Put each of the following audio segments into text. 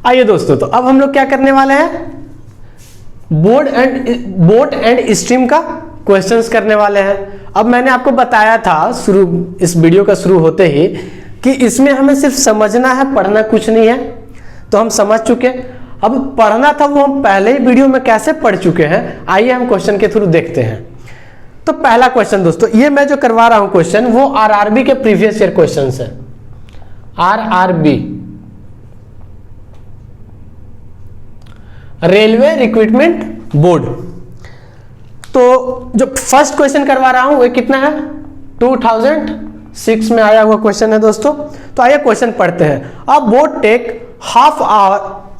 आइए दोस्तों, तो अब हम लोग क्या करने वाले हैं, बोट एंड स्ट्रीम का क्वेश्चंस करने वाले हैं। अब मैंने आपको बताया था इस वीडियो का शुरू होते ही कि इसमें हमें सिर्फ समझना है, पढ़ना कुछ नहीं है। तो हम समझ चुके, अब पढ़ना था वो हम पहले ही वीडियो में कैसे पढ़ चुके हैं। आइए हम क्वेश्चन के थ्रू देखते हैं। तो पहला क्वेश्चन दोस्तों, ये मैं जो करवा रहा हूं क्वेश्चन वो आरआरबी के प्रीवियस ईयर क्वेश्चन है। RRB railway recruitment board. तो जो फर्स्ट क्वेश्चन करवा रहा हूं वो कितना है, 2006 में आया हुआ क्वेश्चन है दोस्तों। तो आइए क्वेश्चन पढ़ते हैं। A boat take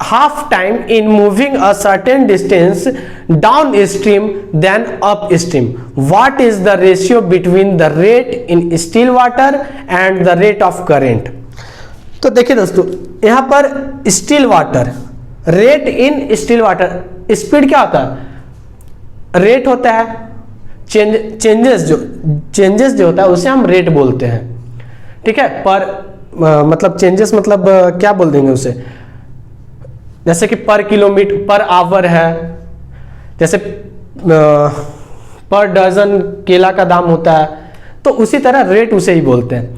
half time in moving a certain distance downstream than upstream. What is the ratio between the rate in still water and the rate of current? तो देखिए दोस्तों, यहां पर still water, rate in still water, speed क्या होता है, rate होता है, चेंजेस जो होता है उसे हम रेट बोलते हैं, ठीक है। पर मतलब चेंजेस मतलब क्या बोल देंगे उसे, जैसे कि पर किलोमीटर पर आवर है, जैसे पर डजन केला का दाम होता है, तो उसी तरह रेट उसे ही बोलते हैं।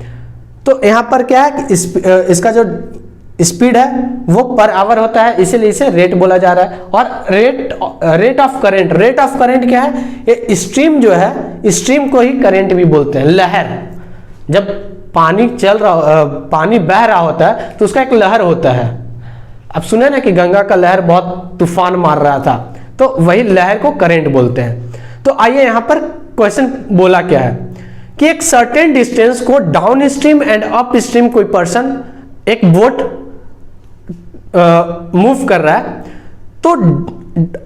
तो यहाँ पर क्या है कि इसका जो स्पीड है वो पर आवर होता है, इसीलिए इसे रेट बोला जा रहा है। और रेट ऑफ करंट क्या है, ये स्ट्रीम जो है, स्ट्रीम को ही करंट भी बोलते हैं। लहर, जब पानी बह रहा होता है तो उसका एक लहर होता है। अब सुने ना कि गंगा का लहर बहुत तूफान मार रहा था, तो वही लहर को करंट बोलते हैं। तो आइए यहां पर क्वेश्चन बोला क्या है कि एक सर्टेन डिस्टेंस को down stream and up stream कोई पर्सन, एक बोट मूव कर रहा है, तो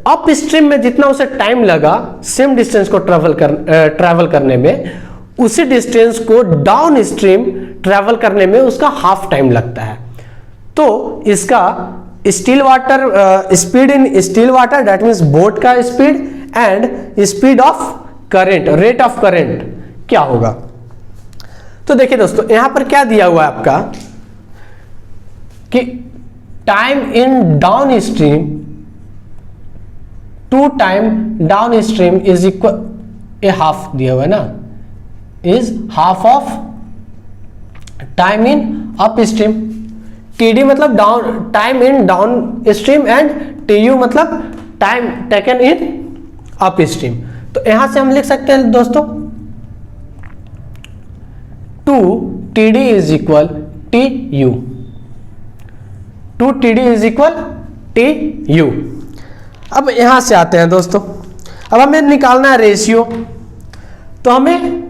अप स्ट्रीम में जितना उसे टाइम लगा सेम डिस्टेंस को ट्रैवल करने में, उसी डिस्टेंस को डाउन स्ट्रीम ट्रैवल करने में उसका हाफ टाइम लगता है। तो इसका still water speed in still water, that means boat का speed, and speed of current, rate of current क्या होगा। तो देखिए दोस्तों, यहां पर क्या दिया हुआ है आपका कि time in downstream to time downstream is equal, a half दिया हुआ है ना, is half of time in upstream. TD मतलब time in downstream, and TU मतलब time taken in upstream. तो यहां से हम लिख सकते हैं दोस्तों 2TD is equal TU, 2TD is equal TU। अब यहां से आते हैं दोस्तों, अब हमें निकालना है रेशियो। तो हमें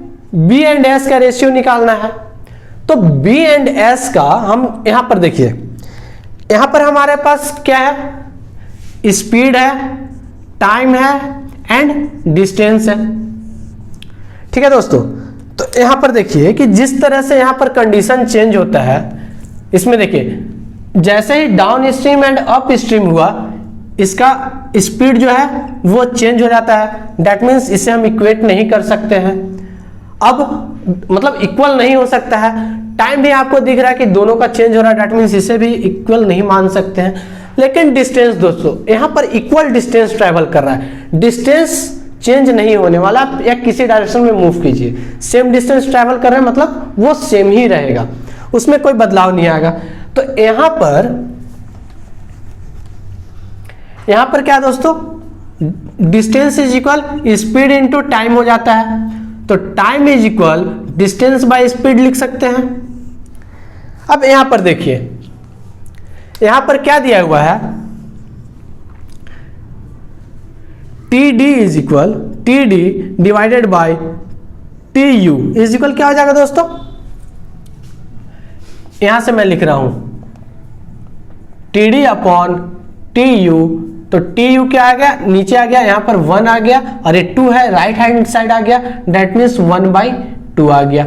B एंड S का रेशियो निकालना है। तो B एंड S का हम यहां पर देखिए, यहां पर हमारे पास क्या है, स्पीड है, टाइम है, एंड डिस्टेंस है, ठीक है दोस्तों। तो यहां पर देखिए कि जिस तरह से यहां पर कंडीशन चेंज होता है, इसमें देखिए जैसे ही downstream and upstream हुआ, इसका स्पीड जो है वो चेंज हो जाता है। दैट मीन्स इसे हम इक्वेट नहीं कर सकते हैं, अब मतलब इक्वल नहीं हो सकता है। टाइम भी आपको दिख रहा है कि दोनों का चेंज हो रहा है, दैट मीन्स इसे भी इक्वल नहीं मान सकते हैं। लेकिन डिस्टेंस दोस्तों, यहां पर इक्वल डिस्टेंस ट्रैवल कर रहा है, डिस्टेंस चेंज नहीं होने वाला। या किसी डायरेक्शन में मूव कीजिए, सेम डिस्टेंस ट्रैवल कर रहे हैं, मतलब वो सेम ही रहेगा, उसमें कोई बदलाव नहीं आएगा। तो यहां पर क्या दोस्तों, distance is equal speed into time हो जाता है। तो time is equal distance by speed लिख सकते हैं। अब यहां पर देखिए, यहां पर क्या दिया हुआ है, TD is equal TD divided by TU is equal क्या हो जाएगा दोस्तों, यहां से मैं लिख रहा हूं TD अपॉन TU। तो TU क्या आ गया, नीचे आ गया, यहां पर 1 आ गया, और ये 2 है, राइट हैंड साइड आ गया, दैट मीन्स 1/2 आ गया।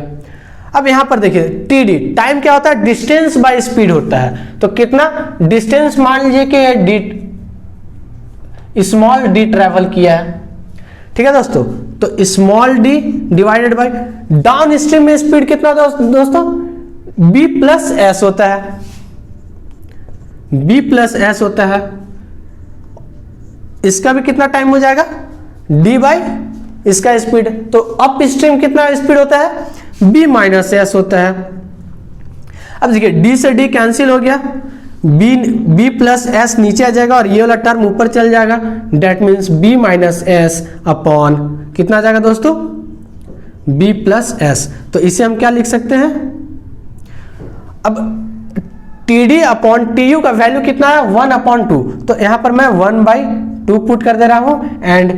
अब यहां पर देखिए TD, टाइम क्या होता है, डिस्टेंस बाय स्पीड होता है। तो कितना डिस्टेंस, मान लीजिए कि स्मॉल d ट्रेवल किया है, ठीक है दोस्तों। तो small d divided by down stream में स्पीड कितना दोस्तों, B प्लस S होता है, b प्लस एस होता है, इसका भी कितना टाइम हो जाएगा, d बाई इसका स्पीड। तो अप स्ट्रीम कितना स्पीड होता है, b माइनस एस होता है। अब देखिए d से d कैंसिल हो गया, b प्लस एस नीचे आ जाएगा और ये वाला टर्म ऊपर चल जाएगा, that means b minus S upon कितना आ जाएगा दोस्तों, b प्लस एस। तो इसे हम क्या लिख सकते हैं, अब TD अपॉन TU का वैल्यू कितना है, 1/2। तो यहां पर मैं 1/2 पुट कर दे रहा हूं and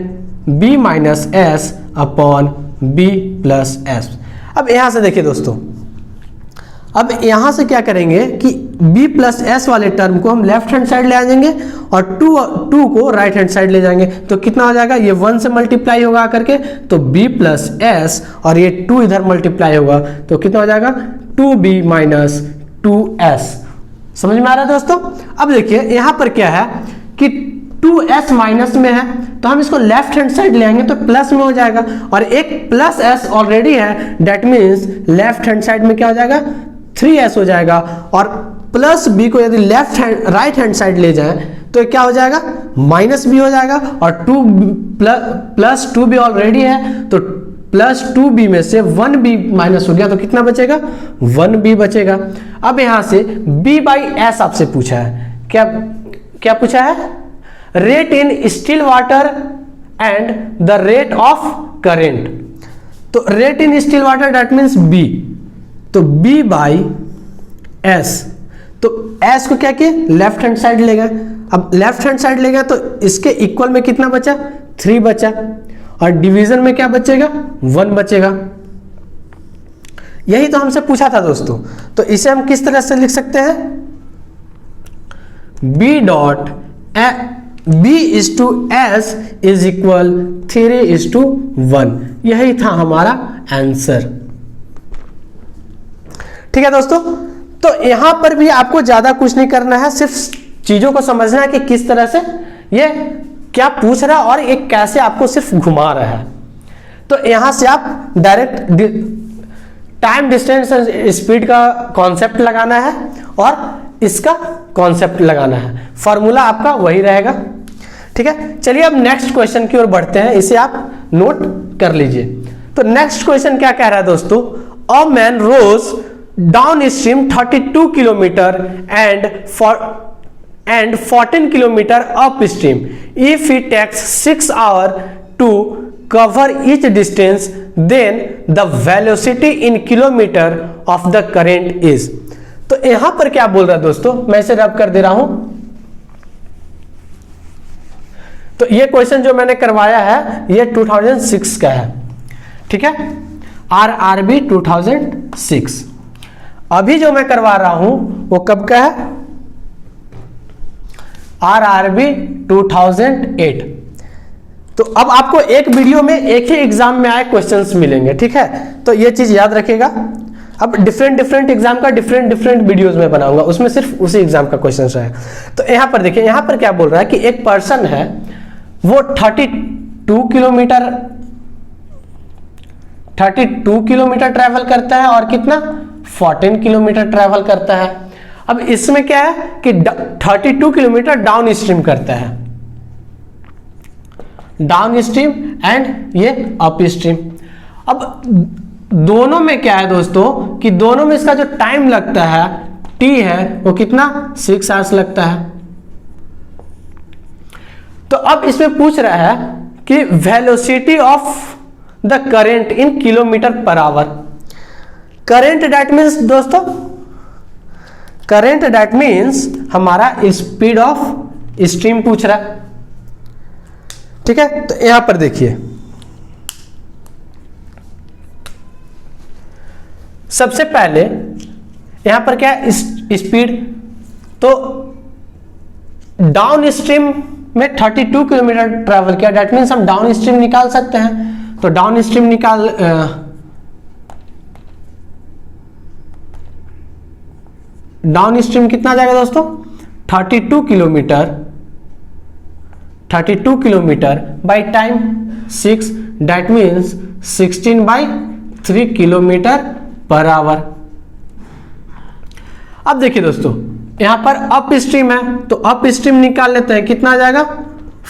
b minus S upon b plus S. अब यहां से देखिए दोस्तों, अब यहां से क्या करेंगे कि b प्लस एस वाले टर्म को हम लेफ्ट हैंड साइड ले आ जाएंगे और 2 को राइट हैंड साइड ले जाएंगे। तो कितना हो जाएगा, ये 1 से मल्टीप्लाई होगा करके, तो b प्लस एस और ये 2 इधर मल्टीप्लाई होगा, तो कितना हो जाएगा 2b माइनस 2s। समझ में आ रहा है दोस्तों। अब देखिए यहां पर क्या है कि 2s माइनस में है, तो हम इसको लेफ्ट हैंड साइड ले आएंगे तो प्लस में हो जाएगा, और एक प्लस s ऑलरेडी है, that means left hand side में क्या हो जाएगा, 3s हो जाएगा। और प्लस b को यदि राइट हैंड साइड ले जाए तो क्या हो जाएगा, माइनस b हो जाएगा, और 2 प्लस 2b ऑलरेडी है, तो प्लस 2b में से 1b माइनस हो गया, तो कितना बचेगा, 1b बचेगा। अब यहां से b बाई एस आपसे पूछा है, क्या पूछा है, rate in still water and the rate of current. तो rate in still water that means b, तो b बाई एस, तो s को क्या किए, लेफ्ट हैंड साइड ले गए। अब लेफ्ट हैंड साइड ले गए तो इसके इक्वल में कितना बचा, 3 बचा, और डिवीजन में क्या बचेगा, 1 बचेगा। यही तो हमसे पूछा था दोस्तों। तो इसे हम किस तरह से लिख सकते हैं, b dot b is to S is equal 3:1। यही था हमारा आंसर। ठीक है दोस्तों, तो यहां पर भी आपको ज्यादा कुछ नहीं करना है, सिर्फ चीजों को समझना है कि किस तरह से ये क्या पूछ रहा है और ये कैसे आपको सिर्फ घुमा रहा है। तो यहां से आप डायरेक्ट टाइम डिस्टेंस स्पीड का कॉन्सेप्ट लगाना है और इसका कॉन्सेप्ट लगाना है, फॉर्मूला आपका वही रहेगा। ठीक है, चलिए अब नेक्स्ट क्वेश्चन की ओर बढ़ते हैं, इसे आप नोट कर लीजिए। तो नेक्स्ट क्वेश्चन क्या कह रहा है दोस्तों, a man rows downstream 32 kilometre and 14 kilometer upstream. If he takes 6 hours to cover each distance, then the velocity in kilometer of the current is. तो यहां पर क्या बोल रहा है दोस्तों, मैं इसे रब कर दे रहा हूं। तो ये क्वेश्चन जो मैंने करवाया है ये 2006 का है। ठीक है, RRB 2006। अभी जो मैं करवा रहा हूं वो कब का है, RRB 2008। तो अब आपको एक वीडियो में एक ही एग्जाम में आए क्वेश्चंस मिलेंगे। ठीक है, तो ये चीज याद रखिएगा। अब डिफरेंट एग्जाम का डिफरेंट वीडियोस में बनाऊंगा, उसमें सिर्फ उसी एग्जाम का क्वेश्चन रहेगा। तो यहां पर देखिए, यहां पर क्या बोल रहा है कि एक पर्सन है, वो 32 किलोमीटर ट्रैवल करता है और कितना 14 किलोमीटर ट्रैवल करता है। अब इसमें क्या है कि 32 किलोमीटर डाउन स्ट्रीम करता है, डाउन स्ट्रीम एंड ये अप स्ट्रीम। अब दोनों में क्या है दोस्तों कि दोनों में इसका जो टाइम लगता है t है वो कितना 6 आवर्स लगता है। तो अब इसमें पूछ रहा है कि velocity of the current in kilometre per our. Current that means दोस्तों, करेंट दैट मीन्स हमारा स्पीड ऑफ स्ट्रीम पूछ रहा है। ठीक है, तो यहां पर देखिए, सबसे पहले यहां पर क्या है स्पीड, तो डाउन स्ट्रीम में 32 किलोमीटर ट्रैवल किया, दैट मीन्स हम डाउन स्ट्रीम निकाल सकते हैं। तो डाउन स्ट्रीम निकाल डाउन स्ट्रीम कितना जाएगा दोस्तों, 32 kilometre by time 6, that means 16/3 kilometre per our. अब देखिए दोस्तों, यहाँ पर अप स्ट्रीम है तो अप स्ट्रीम निकाल लेते हैं, कितना आ जाएगा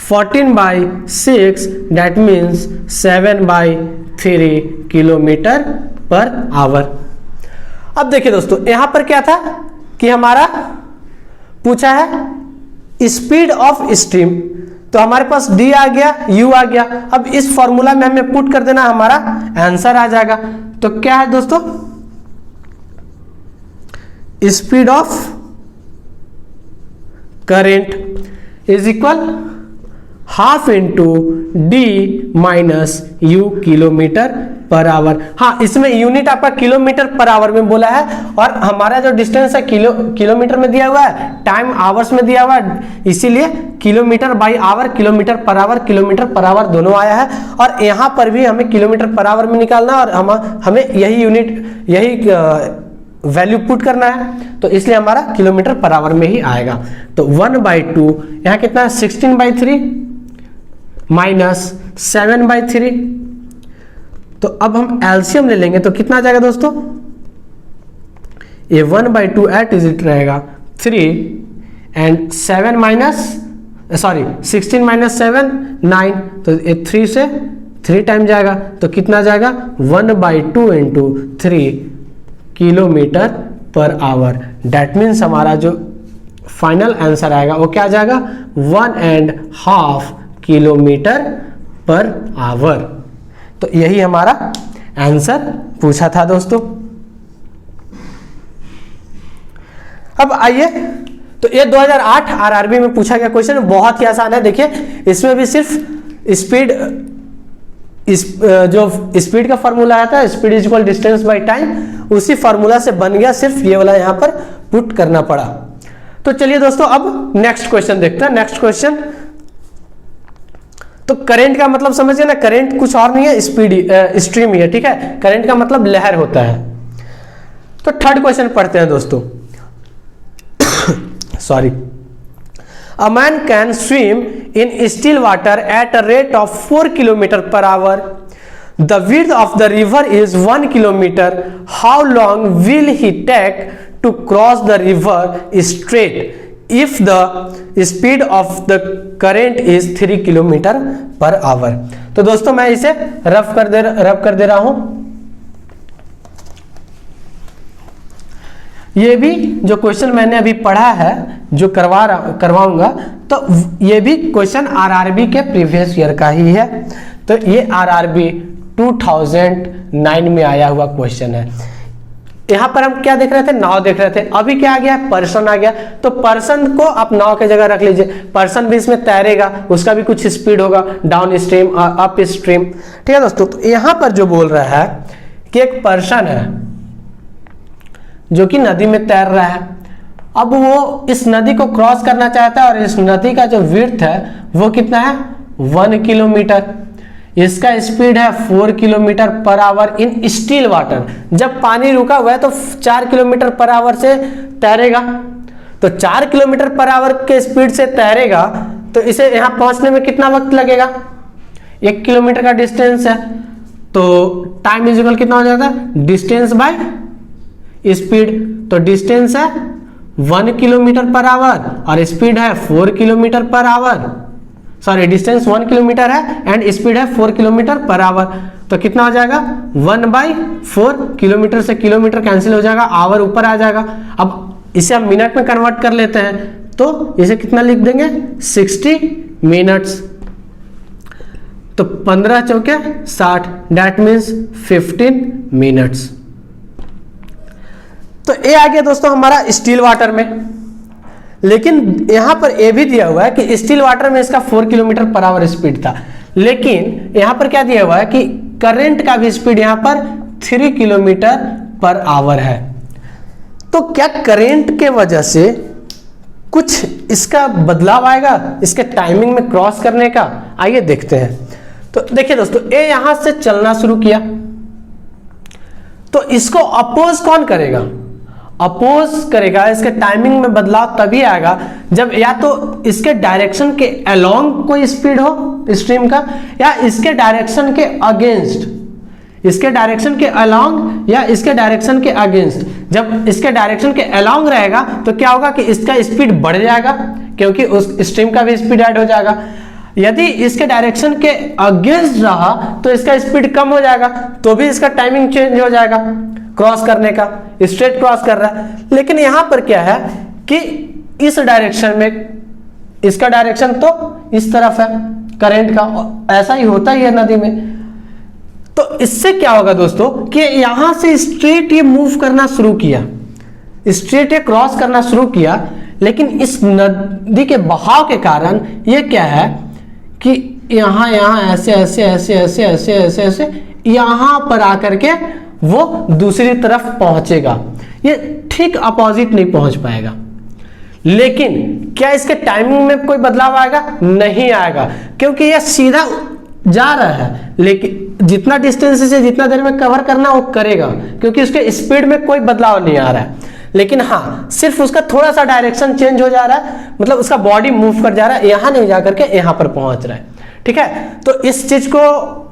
14/6, that means 7/3 kilometre per our. अब देखिए दोस्तों यहाँ पर क्या था कि हमारा पूछा है स्पीड ऑफ स्ट्रीम, तो हमारे पास d आ गया, u आ गया। अब इस फॉर्मूला में हमें पुट कर देना, हमारा आंसर आ जाएगा। तो क्या है दोस्तों, speed of current is equal half into D minus you kilometre per our. हाँ, इसमें यूनिट आपका किलोमीटर पर आवर में बोला है, और हमारा जो डिस्टेंस है किलोमीटर में दिया हुआ है, टाइम आवर्स में दिया हुआ है, इसीलिए kilometre by hour, kilometre per hour दोनों आया है। और यहाँ पर भी हमें किलोमीटर पर आवर में निकालना है, और हमें यही यूनिट, यही वैल्यू पुट करना है, तो इसलिए हमारा किलोमीटर पर आवर में ही आएगा। तो 1/2 यहाँ कितना है 16/3 माइनस 7/3। तो अब हम एलसीएम ले लेंगे तो कितना आ जाएगा दोस्तों, ये 1/2 एट इज इट रहेगा 3 एंड 16 माइनस 7 9, तो ये 3 से 3 टाइम जाएगा, तो कितना जाएगा 1/2 into 3 kilometre per our. That means हमारा जो फाइनल आंसर आएगा वो क्या आ जाएगा 1.5 किलोमीटर पर आवर। तो यही हमारा आंसर पूछा था दोस्तों। अब आइए, तो ये 2008 आरआरबी में पूछा गया क्वेश्चन, बहुत ही आसान है। देखिए इसमें भी सिर्फ स्पीड, जो स्पीड का फॉर्मूला आया था, speed is equal distance by time, उसी फॉर्मूला से बन गया, सिर्फ ये वाला यहां पर पुट करना पड़ा। तो चलिए दोस्तों अब नेक्स्ट क्वेश्चन देखते हैं। नेक्स्ट क्वेश्चन, तो करंट का मतलब समझिए ना, करंट कुछ और नहीं है, स्ट्रीम ही है, ठीक है। करंट का मतलब लहर होता है। तो थर्ड क्वेश्चन पढ़ते हैं दोस्तों। Sorry, A man can swim in still water at a rate of 4 km/h. The width of the river is 1 kilometer. How long will he take to cross the river straight if the speed of the current is 3 km/h? तो दोस्तों मैं इसे rough कर दे रहा हूं। ये भी जो क्वेश्चन मैंने अभी पढ़ा है, जो करवाऊंगा, तो ये भी क्वेश्चन आरआरबी के प्रीवियस ईयर का ही है। तो ये आरआरबी 2009 में आया हुआ क्वेश्चन है। यहाँ पर हम क्या देख रहे थे, नाव देख रहे थे। अभी क्या आ गया, पर्सन आ गया। तो पर्सन को आप नाव के जगह रख लीजिए, पर्सन भी इसमें तैरेगा, उसका भी कुछ स्पीड होगा, डाउन स्ट्रीम अप स्ट्रीम, ठीक है दोस्तों। तो यहाँ पर जो बोल रहा है कि एक पर्सन है जो कि नदी में तैर रहा है। अब वो इस नदी को क्रॉस करना चाहता है, और इस नदी का जो विड्थ है वो कितना है 1 किलोमीटर। इसका स्पीड है 4 km/h इन स्टिल वाटर। जब पानी रुका हुआ है तो 4 km/h से तैरेगा। तो 4 km/h के स्पीड से तैरेगा, तो इसे यहाँ पहुंचने में कितना वक्त लगेगा, 1 किलोमीटर का डिस्टेंस है। तो टाइम इज इक्वल कितना हो जाता है, डिस्टेंस बाय स्पीड। तो डिस्टेंस है 1 km/h और स्पीड है 4 km/h। सॉरी, डिस्टेंस 1 किलोमीटर है एंड स्पीड है 4 km/h। तो कितना हो जाएगा 1/4, किलोमीटर से किलोमीटर कैंसिल हो जाएगा, आवर ऊपर आ जाएगा। अब इसे हम मिनट में कन्वर्ट कर लेते हैं, तो इसे कितना लिख देंगे 60 मिनट्स। तो 15 चौके 60, दैट मीन्स 15 मिनट्स। तो ये आ गया दोस्तों हमारा स्टील वाटर में। लेकिन यहां पर ये भी दिया हुआ है कि स्टील वाटर में इसका 4 km/h स्पीड था, लेकिन यहां पर क्या दिया हुआ है कि करंट का भी स्पीड यहां पर 3 km/h है। तो क्या करंट के वजह से कुछ इसका बदलाव आएगा, इसके टाइमिंग में क्रॉस करने का? आइए देखते हैं। तो देखिए दोस्तों, ये यहां से चलना शुरू किया, तो इसको अपोज कौन करेगा, अपोज करेगा। इसके टाइमिंग में बदलाव तभी आएगा जब या तो इसके डायरेक्शन के अलोंग कोई स्पीड हो स्ट्रीम का, या इसके डायरेक्शन के अगेंस्ट इसके डायरेक्शन के अलोंग या इसके डायरेक्शन के अगेंस्ट। जब इसके डायरेक्शन के अलोंग रहेगा तो क्या होगा कि इसका स्पीड बढ़ जाएगा, क्योंकि उस स्ट्रीम का भी स्पीड ऐड हो जाएगा। यदि इसके डायरेक्शन के अगेंस्ट रहा तो इसका स्पीड कम हो जाएगा, तो भी इसका टाइमिंग चेंज हो जाएगा क्रॉस करने का, स्ट्रेट क्रॉस कर रहा है। लेकिन यहां पर क्या है कि इस डायरेक्शन में इसका डायरेक्शन तो इस तरफ है करंट का, ऐसा ही होता ही है नदी में। तो इससे क्या होगा दोस्तों कि यहां से स्ट्रेट ये मूव करना शुरू किया, स्ट्रेट ये क्रॉस करना शुरू किया, लेकिन इस नदी के बहाव के कारण ये क्या है कि यहां ऐसे ऐसे ऐसे ऐसे ऐसे ऐसे ऐसे यहां पर आकर के वो दूसरी तरफ पहुंचेगा, ये ठीक अपोजिट नहीं पहुंच पाएगा। लेकिन क्या इसके टाइमिंग में कोई बदलाव आएगा? नहीं आएगा, क्योंकि यह सीधा जा रहा है, लेकिन जितना डिस्टेंस से जितना देर में कवर करना वो करेगा, क्योंकि उसके स्पीड में कोई बदलाव नहीं आ रहा है। लेकिन हाँ, सिर्फ उसका थोड़ा सा डायरेक्शन चेंज हो जा रहा है, मतलब उसका बॉडी मूव कर जा रहा है, यहां नहीं जाकर के यहां पर पहुंच रहा है। ठीक है, तो इस चीज को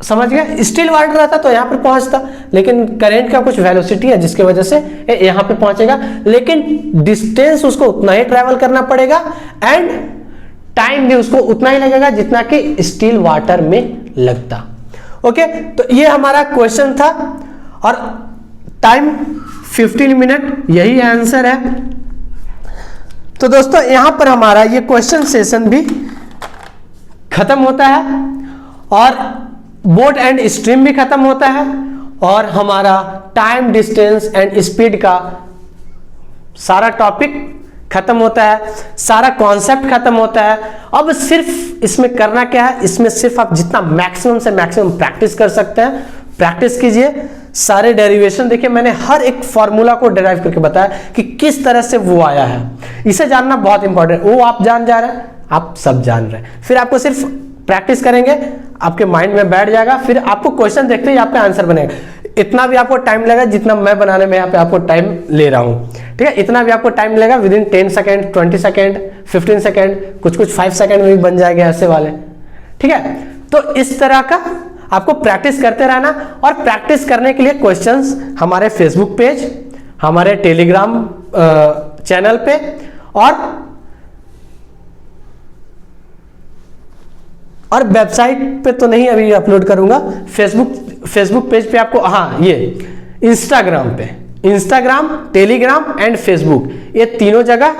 समझ गया। स्टिल वाटर रहता तो यहां पर पहुंचता, लेकिन करंट का कुछ वेलोसिटी है जिसकी वजह से यहां पे पहुंचेगा, लेकिन डिस्टेंस उसको उतना ही ट्रेवल करना पड़ेगा एंड टाइम भी उसको उतना ही लगेगा जितना कि स्टिल वाटर में लगता। ओके, तो ये हमारा क्वेश्चन था और टाइम 15 मिनट, यही आंसर है। तो दोस्तों यहां पर हमारा ये क्वेश्चन सेशन भी खत्म होता है और बोट एंड स्ट्रीम भी खत्म होता है और हमारा टाइम, डिस्टेंस एंड स्पीड का सारा टॉपिक खत्म होता है, सारा कॉन्सेप्ट खत्म होता है। अब सिर्फ इसमें करना क्या है, इसमें सिर्फ आप जितना मैक्सिमम से मैक्सिमम प्रैक्टिस कर सकते हैं प्रैक्टिस कीजिए। सारे डेरिवेशन देखिए, मैंने हर एक फॉर्मूला को डेराइव करके बताया कि किस तरह से वो आया है, इसे जानना बहुत इंपॉर्टेंट। वो आप जान जा रहे हैं, आप सब जान रहे हैं, फिर आपको सिर्फ प्रैक्टिस करेंगे, आपके माइंड में बैठ जाएगा, फिर आपको क्वेश्चन देखते ही आपका आंसर बनेगा। इतना भी आपको टाइम लगेगा जितना मैं बनाने में यहाँ पे आपको टाइम ले रहा हूँ, ठीक है, इतना भी आपको टाइम लगेगा, with in 10 second, 20 second, 15 second, कुछ 5 सेकेंड में भी बन जाएंगे ऐसे वाले। ठीक है, तो इस तरह का आपको प्रैक्टिस करते रहना और प्रैक्टिस करने के लिए क्वेश्चंस हमारे फेसबुक पेज, हमारे टेलीग्राम चैनल पे और वेबसाइट पे तो नहीं अभी अपलोड करूंगा, फेसबुक पेज पे आपको, हाँ ये इंस्टाग्राम, टेलीग्राम एंड फेसबुक, ये तीनों जगह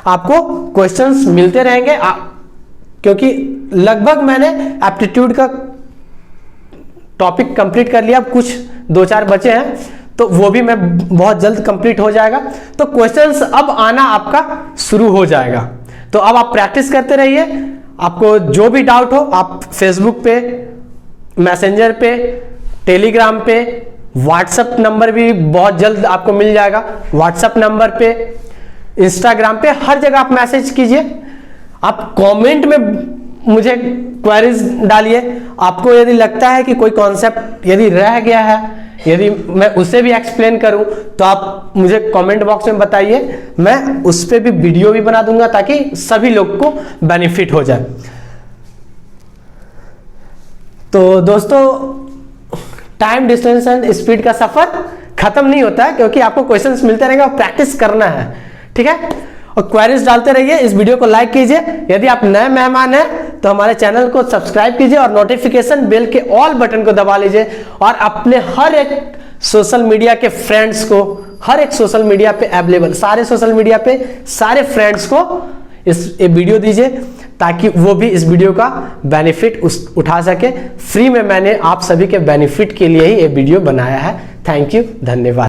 आपको क्वेश्चंस मिलते रहेंगे। क्योंकि लगभग मैंने एप्टीट्यूड का टॉपिक कंप्लीट कर लिया, कुछ 2-4 बचे हैं, तो वो भी मैं बहुत जल्द कंप्लीट हो जाएगा। तो क्वेश्चंस अब आना आपका शुरू हो जाएगा, तो अब आप प्रैक्टिस करते रहिए। आपको जो भी डाउट हो आप फेसबुक पे, मैसेंजर पे, टेलीग्राम पे, व्हाट्सएप नंबर भी बहुत जल्द आपको मिल जाएगा, व्हाट्सएप नंबर पे, इंस्टाग्राम पे, हर जगह आप मैसेज कीजिए। आप कमेंट में मुझे क्वेरीज डालिए। आपको यदि लगता है कि कोई कॉन्सेप्ट यदि रह गया है, यदि मैं उसे भी एक्सप्लेन करूं, तो आप मुझे कमेंट बॉक्स में बताइए, मैं उस पर भी वीडियो भी बना दूंगा ताकि सभी लोग को बेनिफिट हो जाए। तो दोस्तों, टाइम, डिस्टेंस एंड स्पीड का सफर खत्म नहीं होता है, क्योंकि आपको क्वेश्चंस मिलते रहेंगे और प्रैक्टिस करना है। ठीक है, और क्वेरीज डालते रहिए। इस वीडियो को लाइक कीजिए। यदि आप नए मेहमान हैं तो हमारे चैनल को सब्सक्राइब कीजिए और नोटिफिकेशन बेल के ऑल बटन को दबा लीजिए, और अपने हर एक सोशल मीडिया के फ्रेंड्स को, हर एक सोशल मीडिया पे अवेलेबल सारे सोशल मीडिया पे सारे फ्रेंड्स को ये वीडियो दीजिए, ताकि वो भी इस वीडियो का बेनिफिट उठा सके। फ्री में मैंने आप सभी के बेनिफिट के लिए ही ये वीडियो बनाया है। थैंक यू, धन्यवाद।